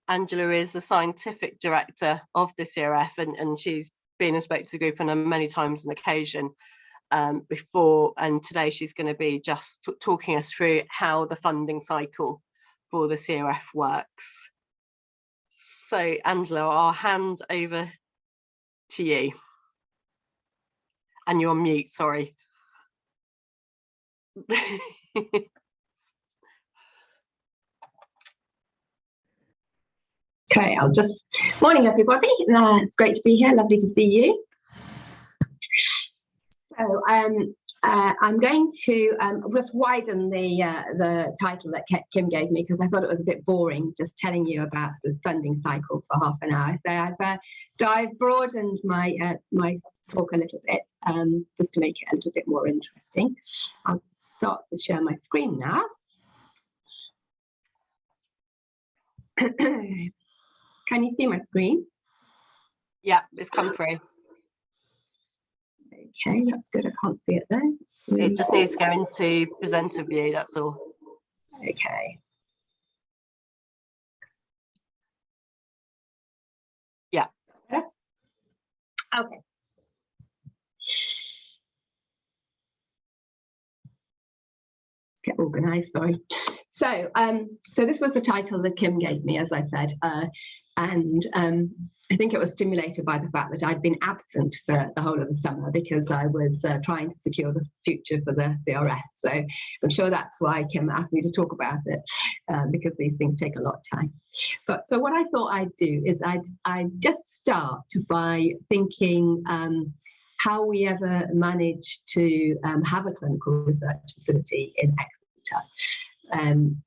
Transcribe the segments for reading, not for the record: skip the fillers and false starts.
Angela is the scientific director of the CRF, and she's been a Spectre Group on many times an occasion before, and today she's going to be just talking us through how the funding cycle for the CRF works. So Angela, I'll hand over to you. And you're on mute, sorry. Okay, morning everybody, it's great to be here, lovely to see you. So I'm going to just widen the title that Kim gave me, because I thought it was a bit boring just telling you about the funding cycle for half an hour. So I've broadened my talk a little bit just to make it a little bit more interesting. I'll start to share my screen now. Can you see my screen? Yeah, it's come through. Okay, that's good. I can't see it there. It just needs to go into presenter view, that's all. Okay. Yeah. Okay. Let's get organized, sorry. So this was the title that Kim gave me, as I said, and I think it was stimulated by the fact that I'd been absent for the whole of the summer because I was trying to secure the future for the CRF. So I'm sure that's why Kim asked me to talk about it, because these things take a lot of time. But so what I thought I'd do is I'd just start by thinking how we ever managed to have a clinical research facility in Exeter. And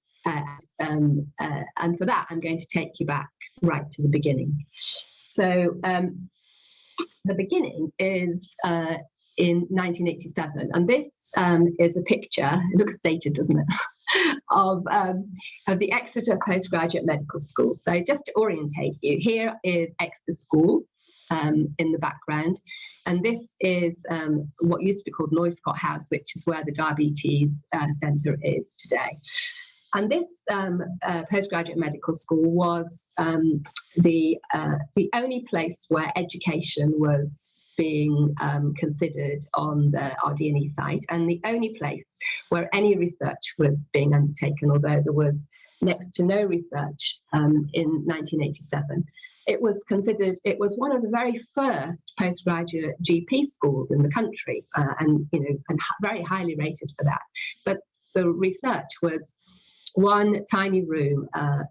for that, I'm going to take you back right to the beginning. So the beginning is in 1987, and this is a picture, it looks dated, doesn't it, of the Exeter Postgraduate Medical School. So just to orientate you, here is Exeter School in the background, and this is what used to be called Loyscott House, which is where the Diabetes Centre is today. And this postgraduate medical school was the only place where education was being considered on the RD&E site, and the only place where any research was being undertaken, although there was next to no research in 1987. It was one of the very first postgraduate GP schools in the country, and very highly rated for that. But the research was one tiny room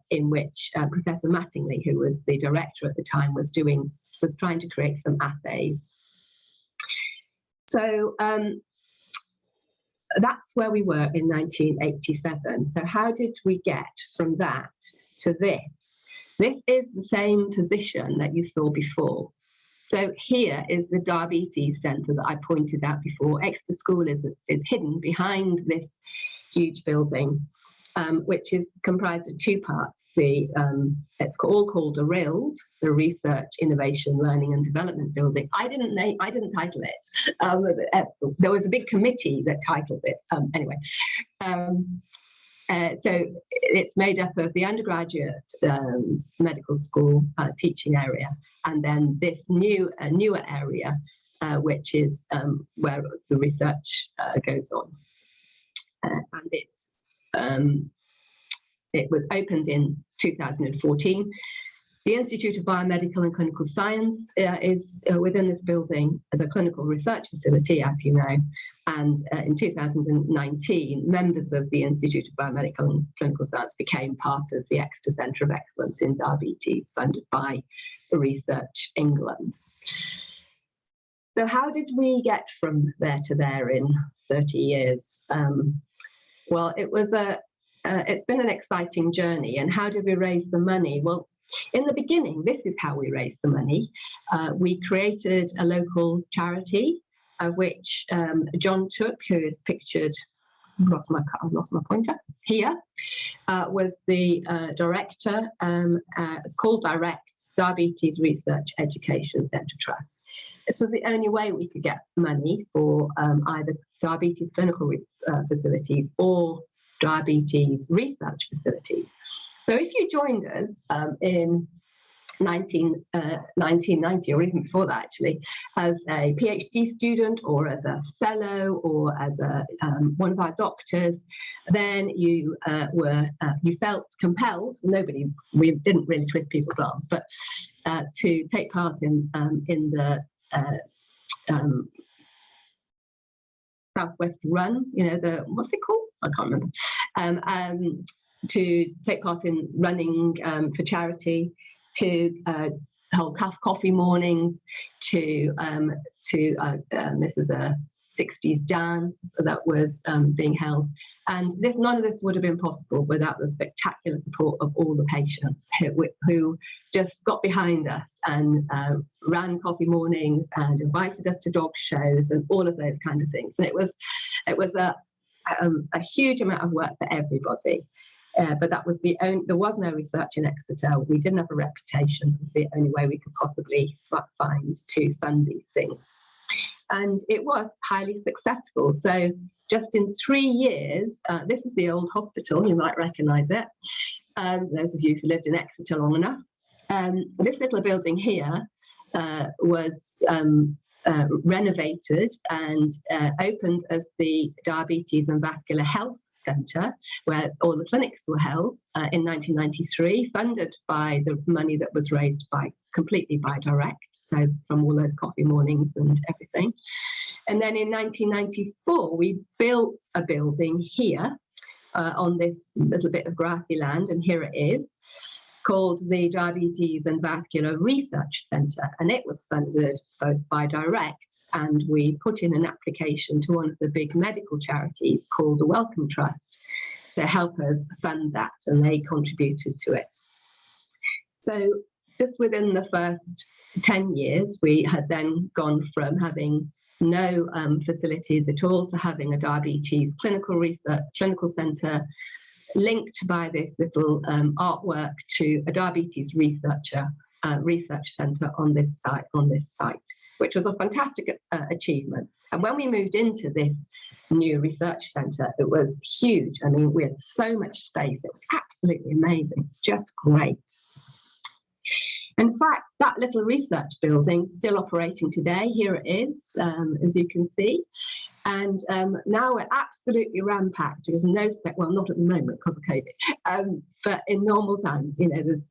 in which Professor Mattingly, who was the director at the time, was trying to create some assays. So that's where we were in 1987. So how did we get from that to this? This is the same position that you saw before. So here is the Diabetes Centre that I pointed out before. Exeter School is hidden behind this huge building, which is comprised of two parts. It's all called a RILD, the Research, Innovation, Learning and Development Building. I didn't title it. There was a big committee that titled it. Anyway, so it's made up of the undergraduate medical school teaching area, and then this newer area, which is where the research goes on, and it was opened in 2014. The Institute of Biomedical and Clinical Science is within this building, the clinical research facility, as you know. And in 2019, members of the Institute of Biomedical and Clinical Science became part of the Exeter Centre of Excellence in Diabetes, funded by Research England. So how did we get from there to there in 30 years? Well, it's been an exciting journey. And how did we raise the money? Well, in the beginning, this is how we raised the money. We created a local charity, which John Took, who is pictured, I've lost my pointer, here, was the director. It's called Direct Diabetes Research Education Centre Trust. This was the only way we could get money for either diabetes clinical facilities or diabetes research facilities. So if you joined us in 1990, or even before that actually, as a PhD student or as a fellow or as one of our doctors, then you you felt compelled. We didn't really twist people's arms, but to take part in the Southwest Run, what's it called? I can't remember. To take part in running for charity, to hold coffee mornings, to this is a 60s dance that was being held. And none of this would have been possible without the spectacular support of all the patients who just got behind us and ran coffee mornings and invited us to dog shows and all of those kind of things. And it was a huge amount of work for everybody. But that was there was no research in Exeter. We didn't have a reputation. It was the only way we could possibly find to fund these things. And it was highly successful. So just in 3 years, this is the old hospital, you might recognise it, those of you who lived in Exeter long enough. This little building here was renovated and opened as the Diabetes and Vascular Health Centre, where all the clinics were held in 1993, funded by the money that was raised completely by direct, so from all those coffee mornings and everything. And then in 1994, we built a building here on this little bit of grassy land, and here it is, called the Diabetes and Vascular Research Centre, and it was funded both by direct, and we put in an application to one of the big medical charities called the Wellcome Trust to help us fund that, and they contributed to it. So just within the first 10 years, we had then gone from having no facilities at all to having a diabetes clinical centre linked by this little artwork to a diabetes research centre on this site, which was a fantastic achievement. And when we moved into this new research centre, it was huge. I mean, we had so much space. It was absolutely amazing. It's just great. In fact, that little research building is still operating today. Here it is, as you can see. And now we're absolutely rampacked. There's no well, not at the moment because of COVID, but in normal times, there's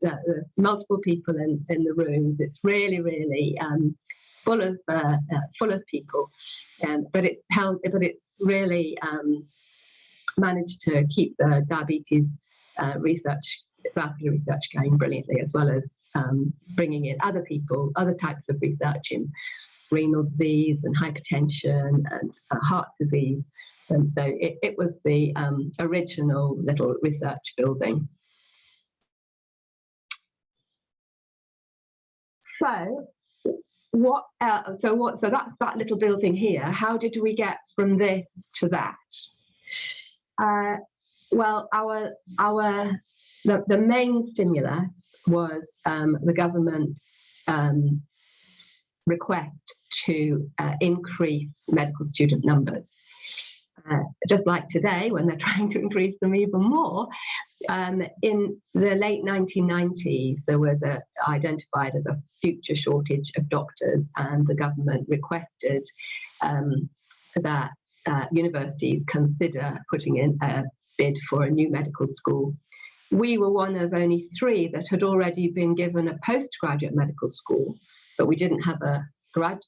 multiple people in the rooms. It's really, really full of people, but it's really managed to keep the diabetes vascular research going brilliantly, as well as bringing in other types of research in renal disease and hypertension and heart disease. And so it was the original little research building. So that's that little building here. How did we get from this to that? Well, the main stimulus was the government's request to increase medical student numbers. Just like today, when they're trying to increase them even more, in the late 1990s, there was identified as a future shortage of doctors, and the government requested that universities consider putting in a bid for a new medical school. We were one of only 3 that had already been given a postgraduate medical school, but we didn't have a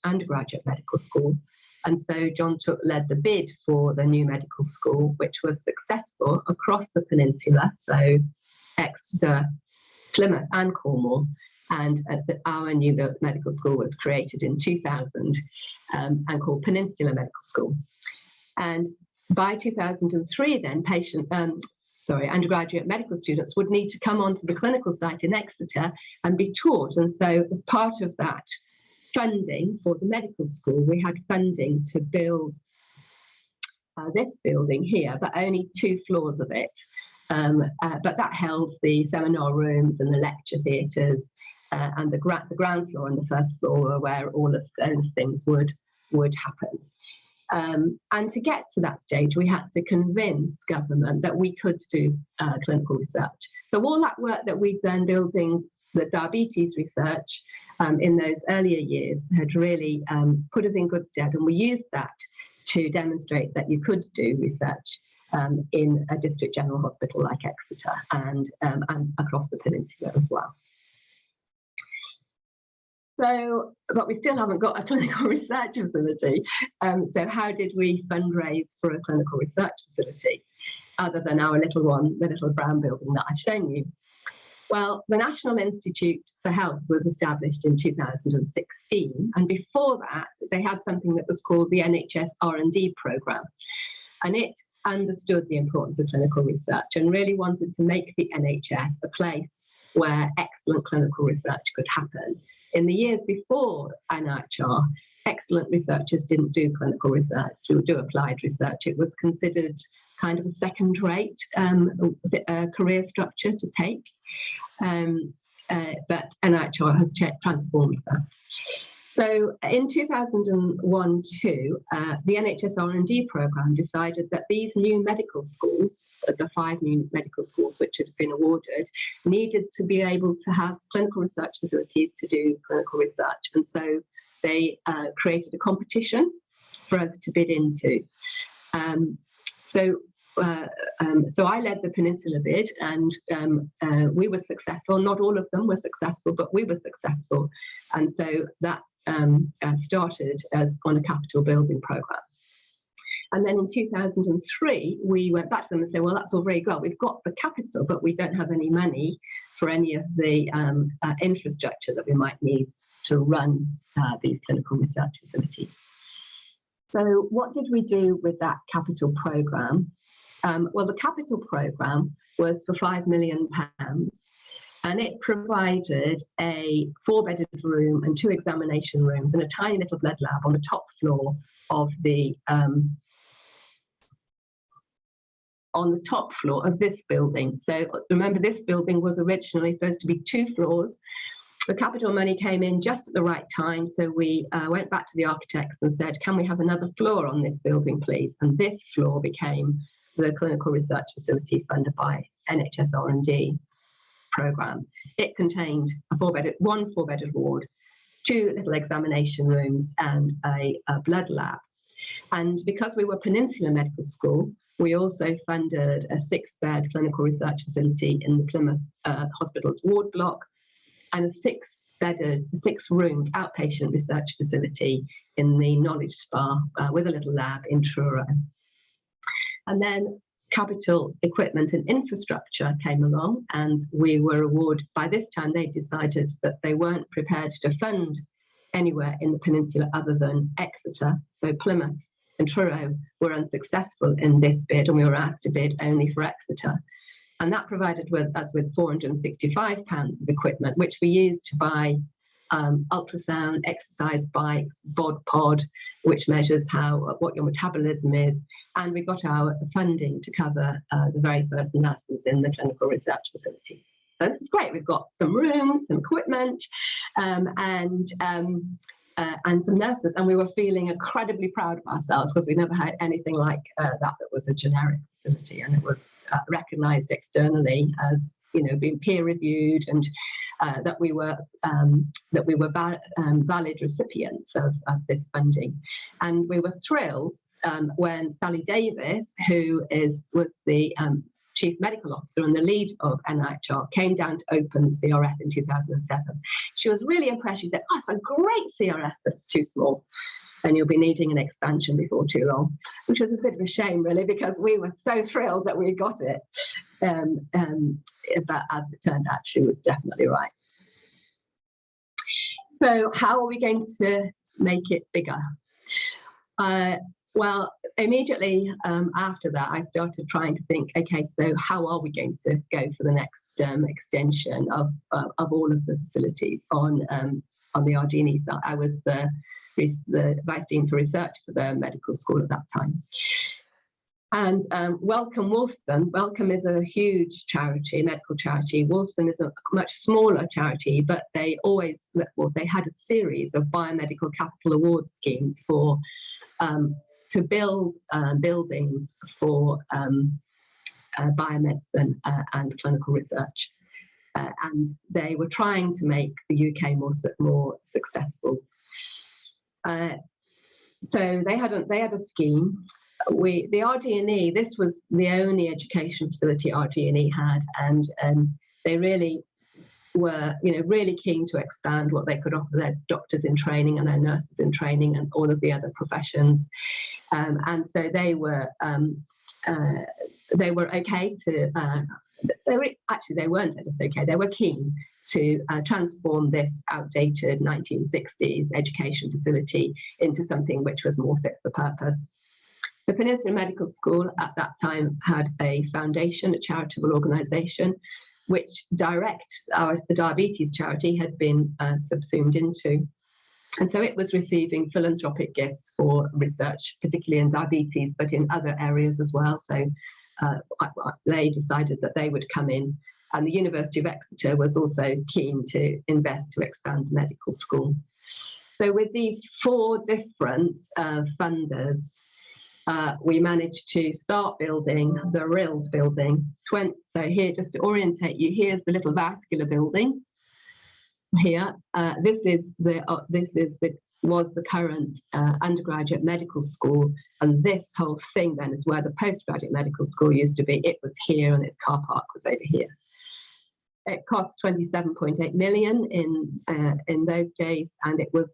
undergraduate medical school. And so John led the bid for the new medical school, which was successful across the peninsula, so Exeter, Plymouth and Cornwall. And our new medical school was created in 2000 and called Peninsula Medical School. And by 2003, then undergraduate medical students would need to come onto the clinical site in Exeter and be taught. And so as part of that funding for the medical school, we had funding to build this building here, but only 2 floors of it. But that held the seminar rooms and the lecture theatres, and the ground floor and the first floor were where all of those things would happen. And to get to that stage, we had to convince government that we could do clinical research. So all that work that we'd done building the diabetes research in those earlier years had really put us in good stead, and we used that to demonstrate that you could do research in a district general hospital like Exeter and across the peninsula as well. So, but we still haven't got a clinical research facility. So how did we fundraise for a clinical research facility, other than our little one, the little brown building that I've shown you? Well, the National Institute for Health was established in 2016, and before that, they had something that was called the NHS R&D programme, and it understood the importance of clinical research and really wanted to make the NHS a place where excellent clinical research could happen. In the years before NIHR, excellent researchers didn't do clinical research, they would do applied research. It was considered kind of a second-rate career structure to take, but NIHR has transformed that. So in 2001-2, the NHS R&D programme decided that these new medical schools, the 5 new medical schools which had been awarded, needed to be able to have clinical research facilities to do clinical research. And so they created a competition for us to bid into. So I led the Peninsula bid, and we were successful. Not all of them were successful, but we were successful. And so that started as on a capital building programme. And then in 2003, we went back to them and said, well, that's all very well. We've got the capital, but we don't have any money for any of the infrastructure that we might need to run these clinical research facilities. So what did we do with that capital programme? Well, the capital programme was for £5 million, and it provided a 4-bedded room and 2 examination rooms and a tiny little blood lab on the top floor of the this building. So remember, this building was originally supposed to be 2 floors. The capital money came in just at the right time, so we went back to the architects and said, can we have another floor on this building, please? And this floor became the clinical research facility funded by NHS R&D programme. It contained one 4-bedded ward, 2 little examination rooms, and a blood lab. And because we were Peninsula Medical School, we also funded a 6-bed clinical research facility in the Plymouth Hospital's ward block, and a 6-roomed outpatient research facility in the Knowledge Spa with a little lab in Truro. And then capital equipment and infrastructure came along, and we were awarded. By this time, they decided that they weren't prepared to fund anywhere in the peninsula other than Exeter. So Plymouth and Truro were unsuccessful in this bid, and we were asked to bid only for Exeter. And that provided us with £465 of equipment, which we used to buy ultrasound, exercise bikes, bod pod, which measures what your metabolism is. And we got our funding to cover the very first nurses in the clinical research facility. So this is great. We've got some rooms, some equipment, and some nurses. And we were feeling incredibly proud of ourselves because we never had anything like that was a generic facility, and it was recognised externally as, being peer reviewed, and that we were valid recipients of this funding. And we were thrilled when Sally Davis, who was the Chief Medical Officer and the lead of NIHR, came down to open the CRF in 2007. She was really impressed. She said, oh, it's a great CRF, but it's too small, and you'll be needing an expansion before too long, which was a bit of a shame, really, because we were so thrilled that we got it. But as it turned out, she was definitely right. So how are we going to make it bigger? Well, immediately after that, I started trying to think, okay, so how are we going to go for the next extension of all of the facilities on the Ardini side? I was the Vice Dean for Research for the medical school at that time. And Wellcome Wolfson. Wellcome is a huge charity, medical charity. Wolfson is a much smaller charity, but they had a series of biomedical capital award schemes to to build buildings for biomedicine and clinical research. And they were trying to make the UK more successful. So they had a scheme. The RD&E, this was the only education facility RD&E had, and they really were, really keen to expand what they could offer their doctors in training and their nurses in training and all of the other professions. And so they were okay to. They weren't just okay. They were keen to transform this outdated 1960s education facility into something which was more fit for purpose. The Peninsula Medical School at that time had a foundation, a charitable organisation, which the diabetes charity had been subsumed into. And so it was receiving philanthropic gifts for research, particularly in diabetes, but in other areas as well. So they decided that they would come in, and the University of Exeter was also keen to invest to expand the medical school. So with these 4 different funders, we managed to start building the RILD building. So here, just to orientate you, here's the little vascular building. Here, this was the current undergraduate medical school, and this whole thing then is where the postgraduate medical school used to be. It was here, and its car park was over here. It cost 27.8 million in those days, and it was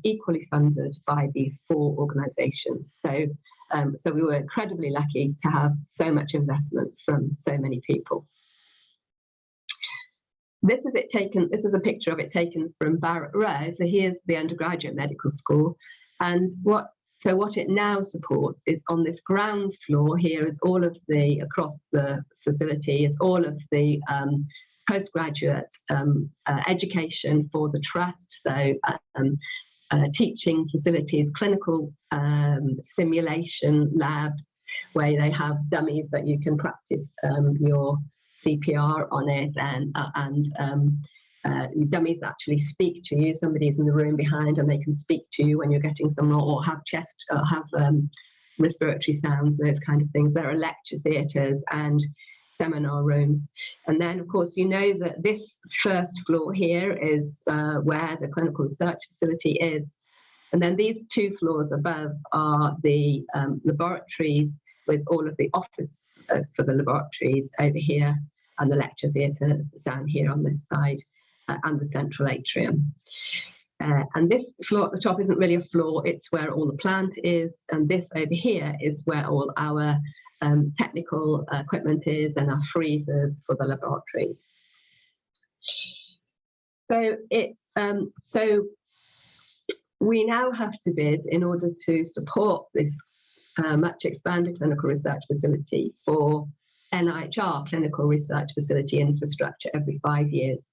equally funded by these 4 organisations. So we were incredibly lucky to have so much investment from so many people. This is a picture of it taken from Barrett Row. So here's the undergraduate medical school, and what it now supports is, on this ground floor here, is all of the, across the facility, is all of the postgraduate education for the trust. So teaching facilities, clinical simulation labs, where they have dummies that you can practice your CPR on it, and dummies actually speak to you. Somebody's in the room behind, and they can speak to you when you're getting some, or have respiratory sounds, those kind of things. There are lecture theatres and seminar rooms. And then, of course, that this first floor here is where the clinical research facility is. And then these 2 floors above are the laboratories, with all of the office for the laboratories over here, and the lecture theatre down here on this side, and the central atrium. And this floor at the top isn't really a floor, it's where all the plant is, and this over here is where all our technical equipment is, and our freezers for the laboratories. So it's we now have to bid in order to support this much expanded clinical research facility for NIHR clinical research facility infrastructure every 5 years.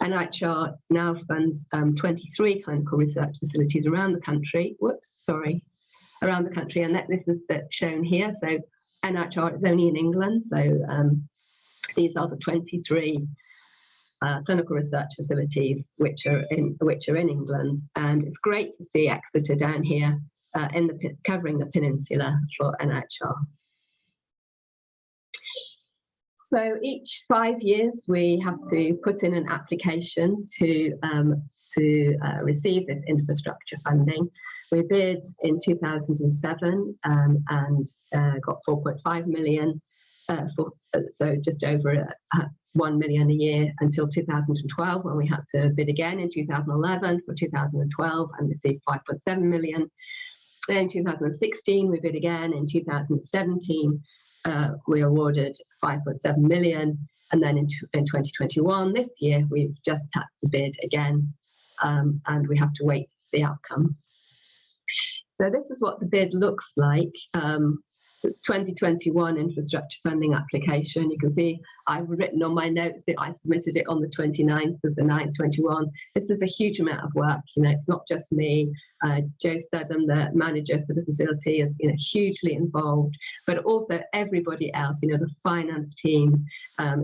NIHR now funds 23 clinical research facilities around the country. Around the country, and this is shown here. So NIHR is only in England. So these are the 23 clinical research facilities which are in England, and it's great to see Exeter down here covering the peninsula for NIHR. So each 5 years we have to put in an application to receive this infrastructure funding. We bid in 2007 and got 4.5 million, so just over 1 million a year, until 2012, when we had to bid again in 2011 for 2012 and received 5.7 million. Then in 2016 we bid again. In 2017 we awarded 5.7 million, and then in 2021, this year, we've just had to bid again, and we have to wait for the outcome. So this is what the bid looks like. 2021 infrastructure funding application. You can see I've written on my notes that I submitted it on the 29th of the 9th, 21. This is a huge amount of work. It's not just me. Joe Studham, the manager for the facility, is hugely involved, but also everybody else. The finance teams,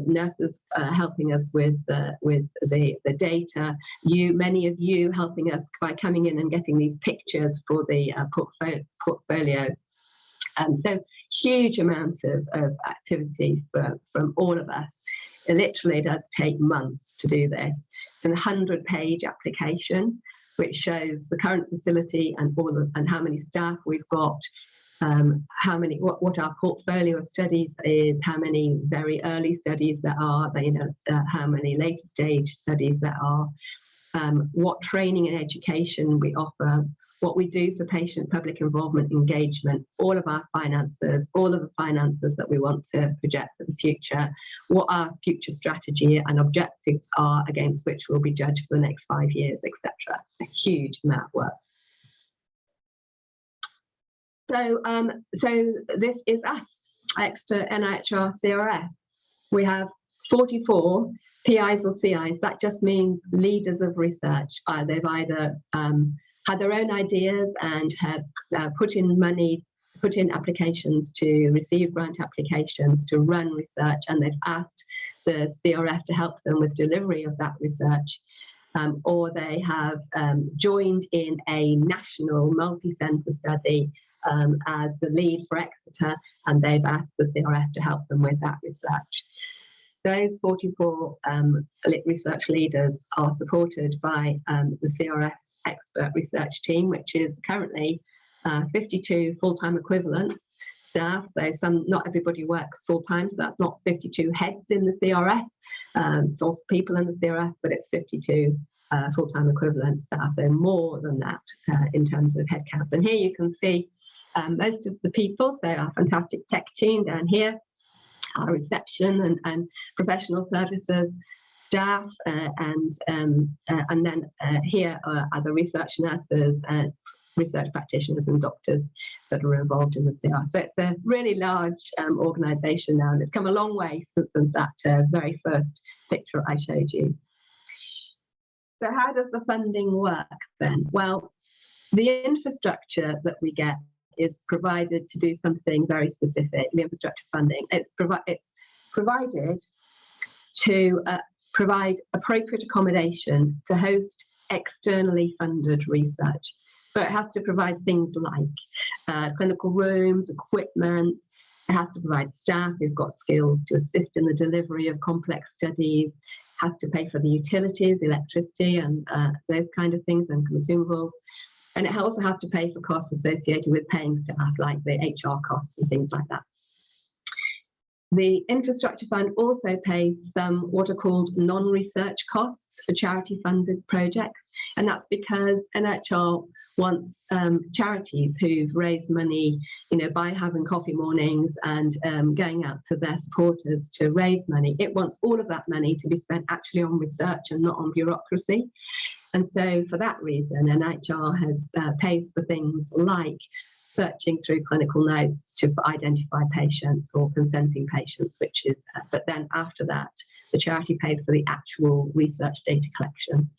nurses helping us with the data. Many of you helping us by coming in and getting these pictures for the portfolio So huge amounts of activity from all of us. It literally does take months to do this. It's a 100-page application which shows the current facility and how many staff we've got, what our portfolio of studies is, how many very early studies there are, how many later stage studies there are, what training and education we offer, what we do for patient-public involvement engagement, all of our finances, all of the finances that we want to project for the future, what our future strategy and objectives are against which we'll be judged for the next 5 years, etc. It's a huge amount of work. So this is us, Exeter NIHR CRF. We have 44 PIs or CIs. That just means leaders of research. They've either had their own ideas and have put in applications to receive grant applications to run research, and they've asked the CRF to help them with delivery of that research, or they have joined in a national multi-centre study as the lead for Exeter, and they've asked the CRF to help them with that research. Those 44 research leaders are supported by the CRF expert research team, which is currently 52 full-time equivalents staff. So not everybody works full-time, so that's not 52 heads in the CRF or people in the CRF, but it's 52 full-time equivalent staff, so more than that in terms of headcounts. And here you can see most of the people, so our fantastic tech team down here, our reception and professional services staff, and then here are the research nurses, research practitioners and doctors that are involved in the CR. So it's a really large organisation now, and it's come a long way since that very first picture I showed you. So how does the funding work then? Well, the infrastructure that we get is provided to do something very specific. The infrastructure funding, it's provided to provide appropriate accommodation to host externally funded research. So it has to provide things like clinical rooms, equipment. It has to provide staff who've got skills to assist in the delivery of complex studies. Has to pay for the utilities, electricity, and those kind of things, and consumables. And it also has to pay for costs associated with paying staff, like the HR costs and things like that. The infrastructure fund also pays some what are called non-research costs for charity-funded projects, and that's because NIHR wants charities who've raised money, by having coffee mornings and going out to their supporters to raise money. It wants all of that money to be spent actually on research and not on bureaucracy. And so for that reason, NIHR has pays for things like searching through clinical notes to identify patients or consenting patients, which is, but then after that, the charity pays for the actual research data collection.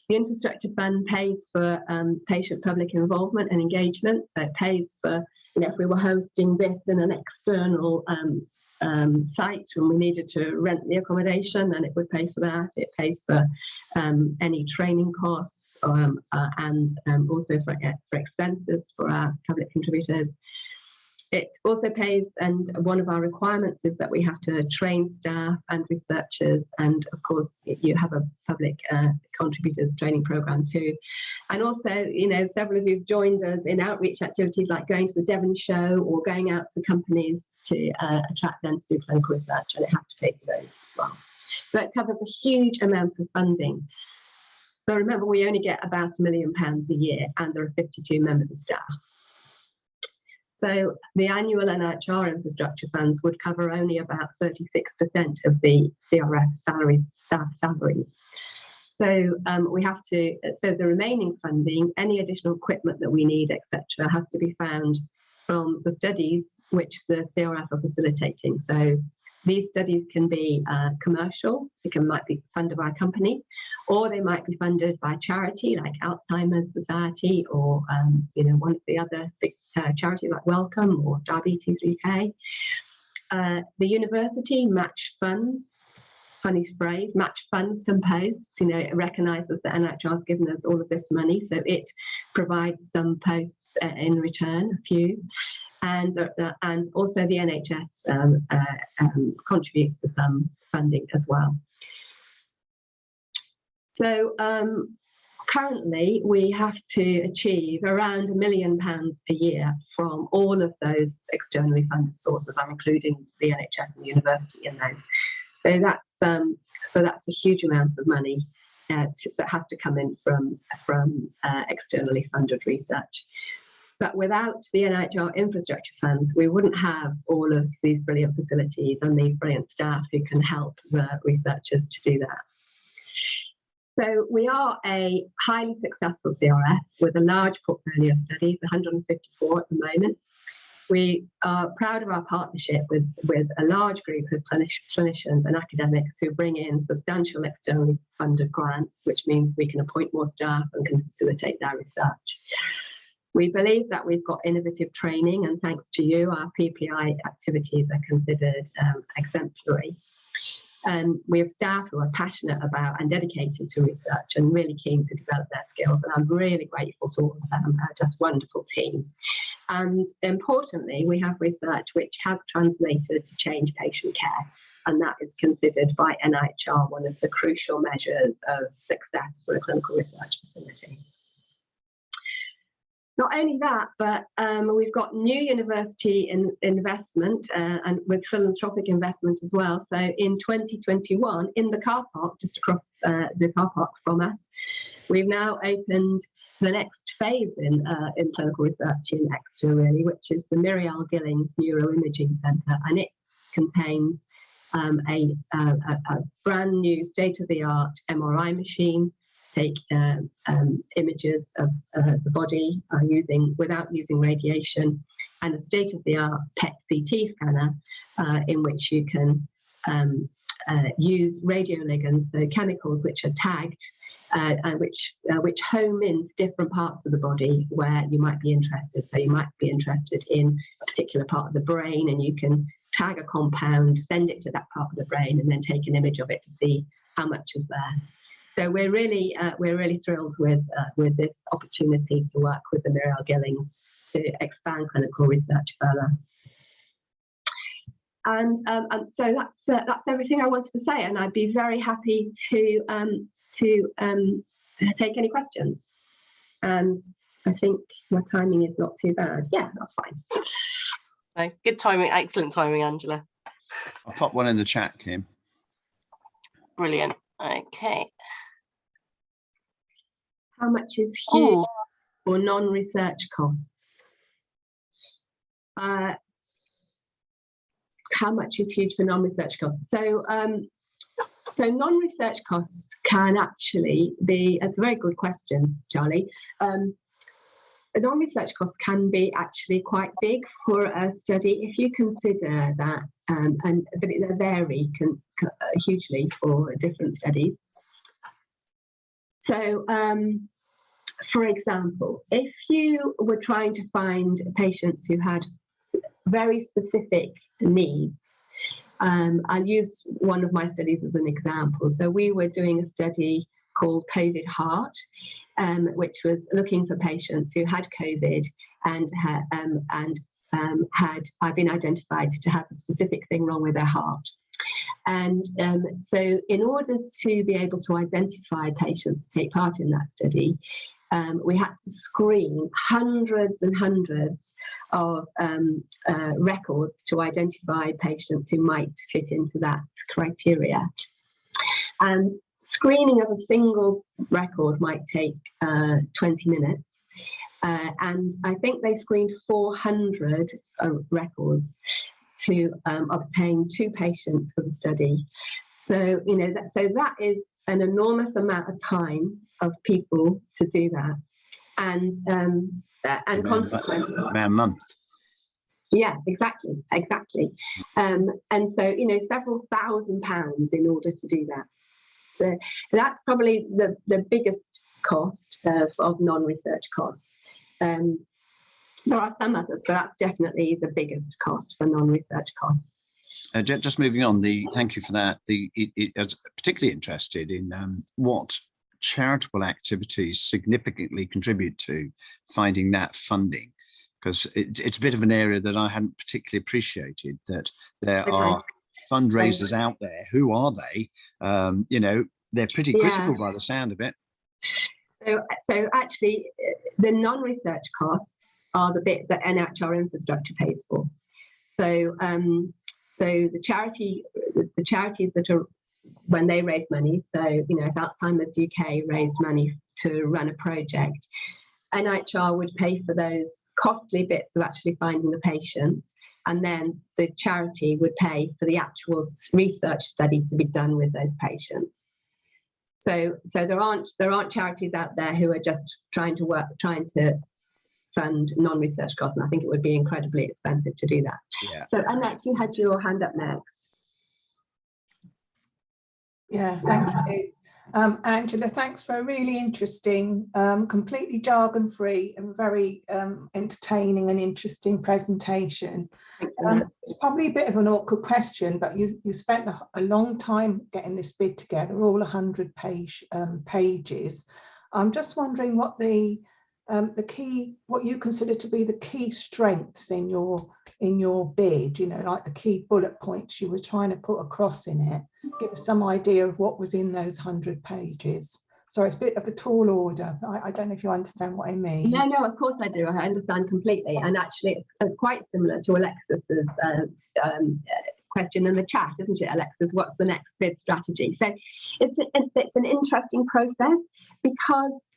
The infrastructure fund pays for patient public involvement and engagement. So it pays for, if we were hosting this in an external site and we needed to rent the accommodation, then it would pay for that. It pays for any training costs and also for expenses for our public contributors. It also pays, and one of our requirements is that we have to train staff and researchers, and of course you have a public contributors training program too. And also, several of you have joined us in outreach activities like going to the Devon show or going out to companies to attract them to do clinical research, and it has to pay for those as well. So it covers a huge amount of funding. But remember, we only get about £1 million a year, and there are 52 members of staff. So the annual NIHR infrastructure funds would cover only about 36% of the CRF staff salaries. So we have to, so the remaining funding, any additional equipment that we need, etc., has to be found from the studies which the CRF are facilitating. So these studies can be commercial, might be funded by a company, or they might be funded by charity like Alzheimer's Society, or one of the other big charities like Wellcome or Diabetes UK. The university match funds, funny phrase, match funds some posts. It recognises that NIHR has given us all of this money, so it provides some posts in return, a few. and also the NHS contributes to some funding as well. So currently we have to achieve around £1 million per year from all of those externally funded sources. I'm including the NHS and the university in those. So that's a huge amount of money that has to come in from externally funded research. But without the NIHR infrastructure funds, we wouldn't have all of these brilliant facilities and these brilliant staff who can help the researchers to do that. So we are a highly successful CRF with a large portfolio of studies, 154 at the moment. We are proud of our partnership with a large group of clinicians and academics who bring in substantial externally funded grants, which means we can appoint more staff and can facilitate their research. We believe that we've got innovative training, and thanks to you, our PPI activities are considered exemplary. We have staff who are passionate about and dedicated to research and really keen to develop their skills, and I'm really grateful to all of them. They're just a wonderful team. And importantly, we have research which has translated to change patient care, and that is considered by NIHR one of the crucial measures of success for a clinical research facility. Not only that, but we've got new university investment and with philanthropic investment as well. So in 2021, in the car park, just across the car park from us, we've now opened the next phase in clinical research in Exeter, really, which is the Muriel Gillings Neuroimaging Centre, and it contains a brand new state-of-the-art MRI machine to take images of the body without using radiation, and a state-of-the-art PET CT scanner in which you can use radioligands, so chemicals which are tagged and which home into different parts of the body where you might be interested. So you might be interested in a particular part of the brain, and you can tag a compound, send it to that part of the brain, and then take an image of it to see how much is there. So we're really thrilled with this opportunity to work with the Muriel Gillings to expand clinical research further. And so that's everything I wanted to say, and I'd be very happy to take any questions. And I think my timing is not too bad. Yeah, that's fine. No, good timing, excellent timing, Angela. I'll pop one in the chat, Kim. Brilliant. Okay. How much is huge for non-research costs? How much is huge for non-research costs? So non-research costs can actually be, that's a very good question, Charlie. Non-research costs can be actually quite big for a study if you consider that, but they vary hugely for different studies. So, for example, if you were trying to find patients who had very specific needs, I'll use one of my studies as an example. So we were doing a study called COVID Heart, which was looking for patients who had COVID and had been identified to have a specific thing wrong with their heart. And so in order to be able to identify patients to take part in that study, we had to screen hundreds and hundreds of records to identify patients who might fit into that criteria. And screening of a single record might take 20 minutes. And I think they screened 400 records to obtain 2 patients for the study. So, that is an enormous amount of time of people to do that. And consequently, about a month. Yeah, exactly. And so, several £1,000s in order to do that. So that's probably the biggest cost of non-research costs. There are some others, but that's definitely the biggest cost for non-research costs. Just moving on, thank you for that. I was particularly interested in what charitable activities significantly contribute to finding that funding. because it's a bit of an area that I hadn't particularly appreciated, that there Okay. are fundraisers out there. Who are they? You know, they're pretty critical by the sound of it. So actually, the non-research costs are the bit that NIHR infrastructure pays for. So so the charities that are, when they raise money, so you know, if Alzheimer's UK raised money to run a project, NIHR would pay for those costly bits of actually finding the patients, and then the charity would pay for the actual research study to be done with those patients. So there aren't charities out there who are just trying to fund non-research costs, and I think it would be incredibly expensive to do that. Yeah. So Annette, you had your hand up next. Yeah, thank you. Angela, thanks for a really interesting, completely jargon-free and very entertaining and interesting presentation. It's probably a bit of an awkward question, but you spent a long time getting this bid together, all 100 pages. I'm just wondering what the key, what you consider to be the key strengths in your bid, you know, like the key bullet points you were trying to put across in it. Give us some idea of what was in those 100 pages. Sorry, it's a bit of a tall order. I don't know if you understand what I mean. No, of course I do. I understand completely. And actually, it's quite similar to Alexis's question in the chat, isn't it, Alexis? What's the next bid strategy? So it's an interesting process because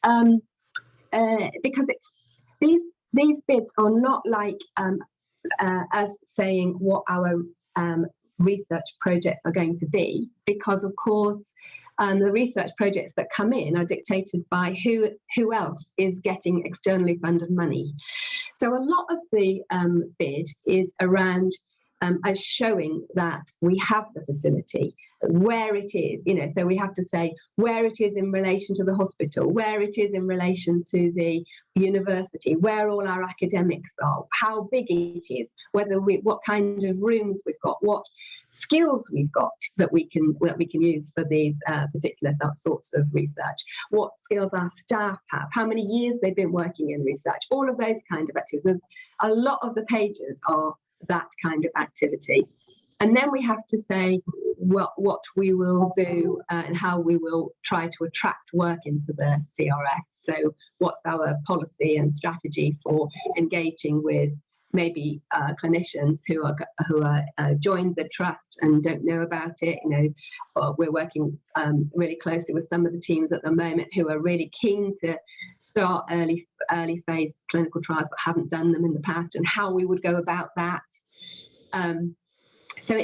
it's these bids are not like us saying what our research projects are going to be, because of course the research projects that come in are dictated by who else is getting externally funded money. So a lot of the bid is around us showing that we have the facility, where it is, you know, so we have to say where it is in relation to the hospital, where it is in relation to the university, where all our academics are, how big it is, what kind of rooms we've got, what skills we've got that we can use for these particular sorts of research, what skills our staff have, how many years they've been working in research, all of those kind of activities. A lot of the pages are that kind of activity. And then we have to say what we will do and how we will try to attract work into the CRF. So what's our policy and strategy for engaging with maybe clinicians who are joined the trust and don't know about it. You know, we're working really closely with some of the teams at the moment who are really keen to start early phase clinical trials but haven't done them in the past, and how we would go about that. So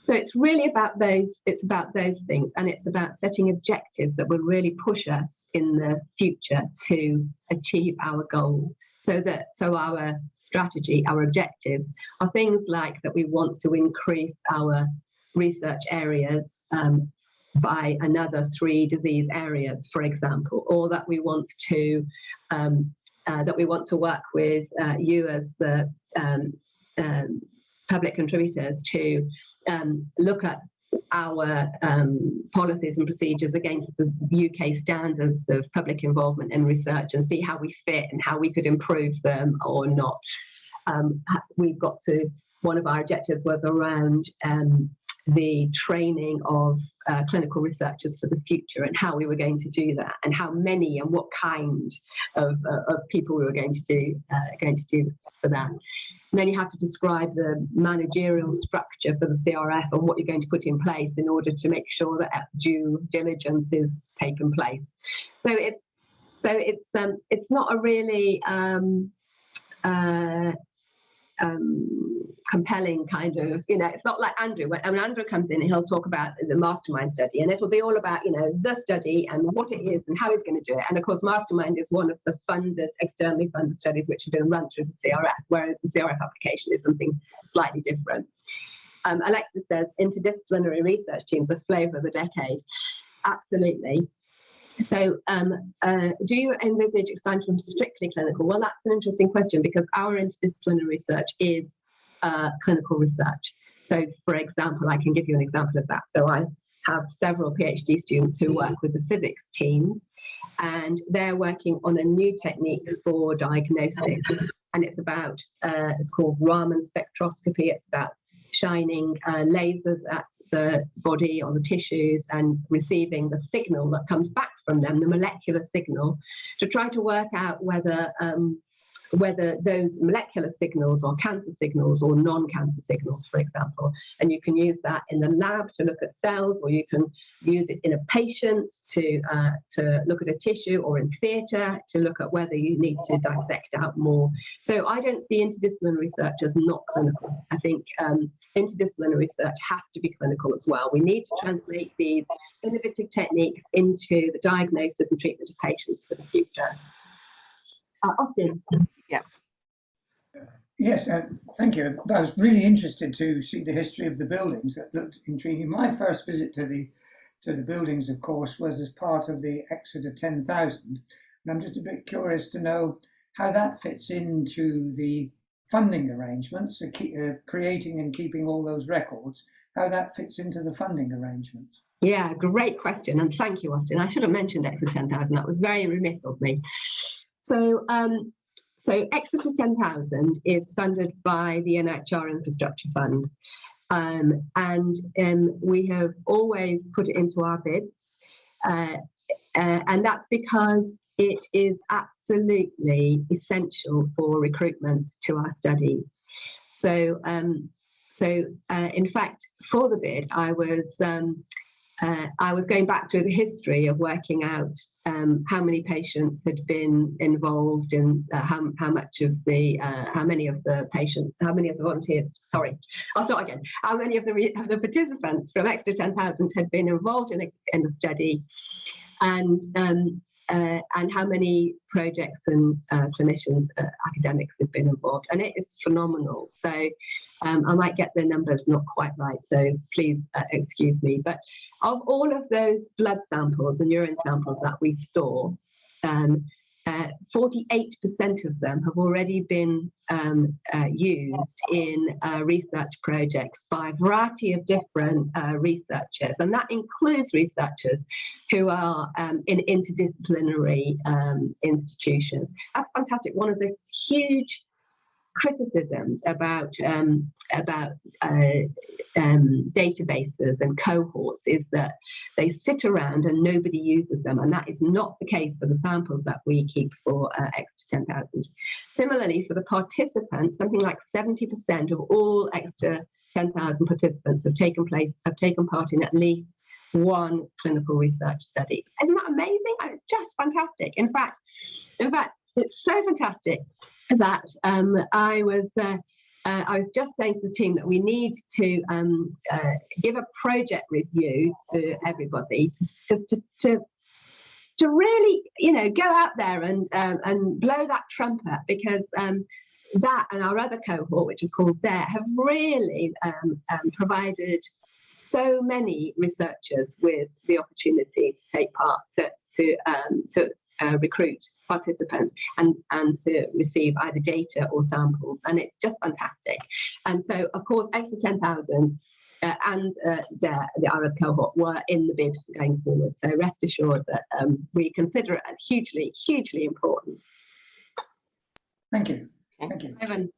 it's really about those. It's about those things, and it's about setting objectives that will really push us in the future to achieve our goals. So our strategy, our objectives are things like that we want to increase our research areas by another 3 disease areas, for example, or that we want to work with you as the public contributors to look at our policies and procedures against the UK standards of public involvement in research and see how we fit and how we could improve them or not. One of our objectives was around the training of clinical researchers for the future and how we were going to do that and how many and what kind of people we were going to do for that. And then you have to describe the managerial structure for the CRF and what you're going to put in place in order to make sure that due diligence is taken place. So it's not a really compelling kind of, you know, it's not like Andrew. When Andrew comes in, he'll talk about the mastermind study, and it'll be all about, you know, the study and what it is and how he's going to do it. And of course, mastermind is one of the externally funded studies which have been run through the CRF, whereas the CRF application is something slightly different. Alexis says interdisciplinary research teams are flavour of the decade. Absolutely. So do you envisage expansion from strictly clinical? Well, that's an interesting question, because our interdisciplinary research is clinical research. So, for example, I can give you an example of that. So I have several PhD students who work with the physics teams, and they're working on a new technique for diagnosis. and it's about, it's called Raman spectroscopy. It's about shining lasers at the body or the tissues and receiving the signal that comes back from them, the molecular signal, to try to work out whether those molecular signals are cancer signals or non-cancer signals, for example. And you can use that in the lab to look at cells, or you can use it in a patient to look at a tissue, or in theatre to look at whether you need to dissect out more. So I don't see interdisciplinary research as not clinical. I think interdisciplinary research has to be clinical as well. We need to translate these innovative techniques into the diagnosis and treatment of patients for the future. Austin. Yeah. Yes, thank you. I was really interested to see the history of the buildings. That looked intriguing. My first visit to the buildings, of course, was as part of the Exeter 10,000. And I'm just a bit curious to know how that fits into the funding arrangements, creating and keeping all those records, how that fits into the funding arrangements. Yeah, great question. And thank you, Austin. I should have mentioned Exeter 10,000. That was very remiss of me. So Exeter 10,000 is funded by the NIHR Infrastructure Fund, and we have always put it into our bids, and that's because it is absolutely essential for recruitment to our studies. So in fact, for the bid, I was going back through the history of working out how many patients had been involved in how many of the volunteers, sorry, I'll start again, how many of the participants from Exeter 10,000 had been involved in the study, and how many projects and clinicians, academics have been involved, and it is phenomenal. So I might get the numbers not quite right, so please excuse me. But of all of those blood samples and urine samples that we store, 48% of them have already been used in research projects by a variety of different researchers, and that includes researchers who are in interdisciplinary institutions. That's fantastic. One of the huge criticisms about databases and cohorts is that they sit around and nobody uses them, and that is not the case for the samples that we keep for Exeter 10,000. Similarly, for the participants, something like 70% of all Exeter 10,000 participants have taken part in at least one clinical research study. Isn't that amazing? It's just fantastic. In fact, it's so fantastic that I was just saying to the team that we need to give a project review to everybody to really, go out there and blow that trumpet, because that and our other cohort, which is called DARE, have really provided so many researchers with the opportunity to take part, to recruit participants and to receive either data or samples, and it's just fantastic. And so, of course, Exeter 10,000 and the Arab cohort were in the bid going forward. So rest assured that we consider it as hugely, hugely important. Thank you. Okay. Thank you. Ivan.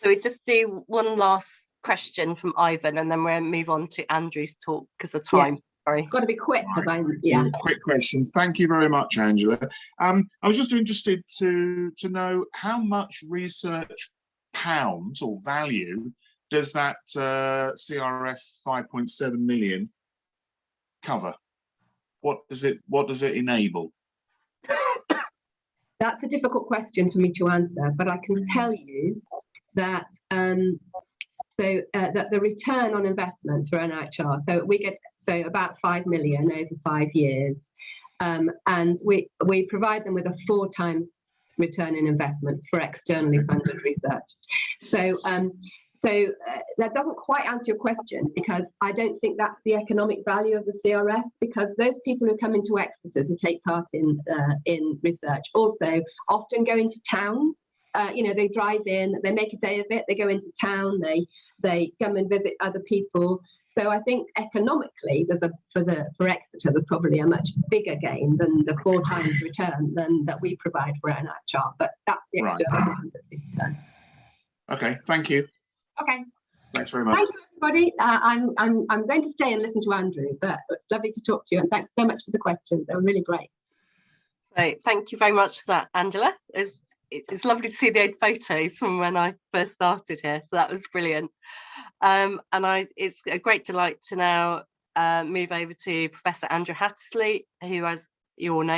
So we just do one last question from Ivan, and then we'll move on to Andrew's talk because of time. Yeah. Sorry. It's got to be quick. Right. Yeah. Quick question. Thank you very much, Angela. I was just interested to know how much research pounds or value does that CRF 5.7 million cover? What does it enable? That's a difficult question for me to answer, but I can tell you that that the return on investment for NIHR, so we get about 5 million over 5 years, and we provide them with a 4 times return in investment for externally funded research. So that doesn't quite answer your question, because I don't think that's the economic value of the CRF, because those people who come into Exeter to take part in research also often go into town. They drive in, they make a day of it, they go into town, they come and visit other people. So I think economically, for Exeter, there's probably a much bigger gain than the 4 times return than that we provide for NIHR. But that's the external return. Okay, thank you. Okay. Thanks very much. Thank you, everybody. I'm going to stay and listen to Andrew, but it's lovely to talk to you, and thanks so much for the questions. They were really great. So thank you very much for that, Angela. It's lovely to see the old photos from when I first started here, so that was brilliant. And it's a great delight to now move over to Professor Andrew Hattersley, who, as you all know,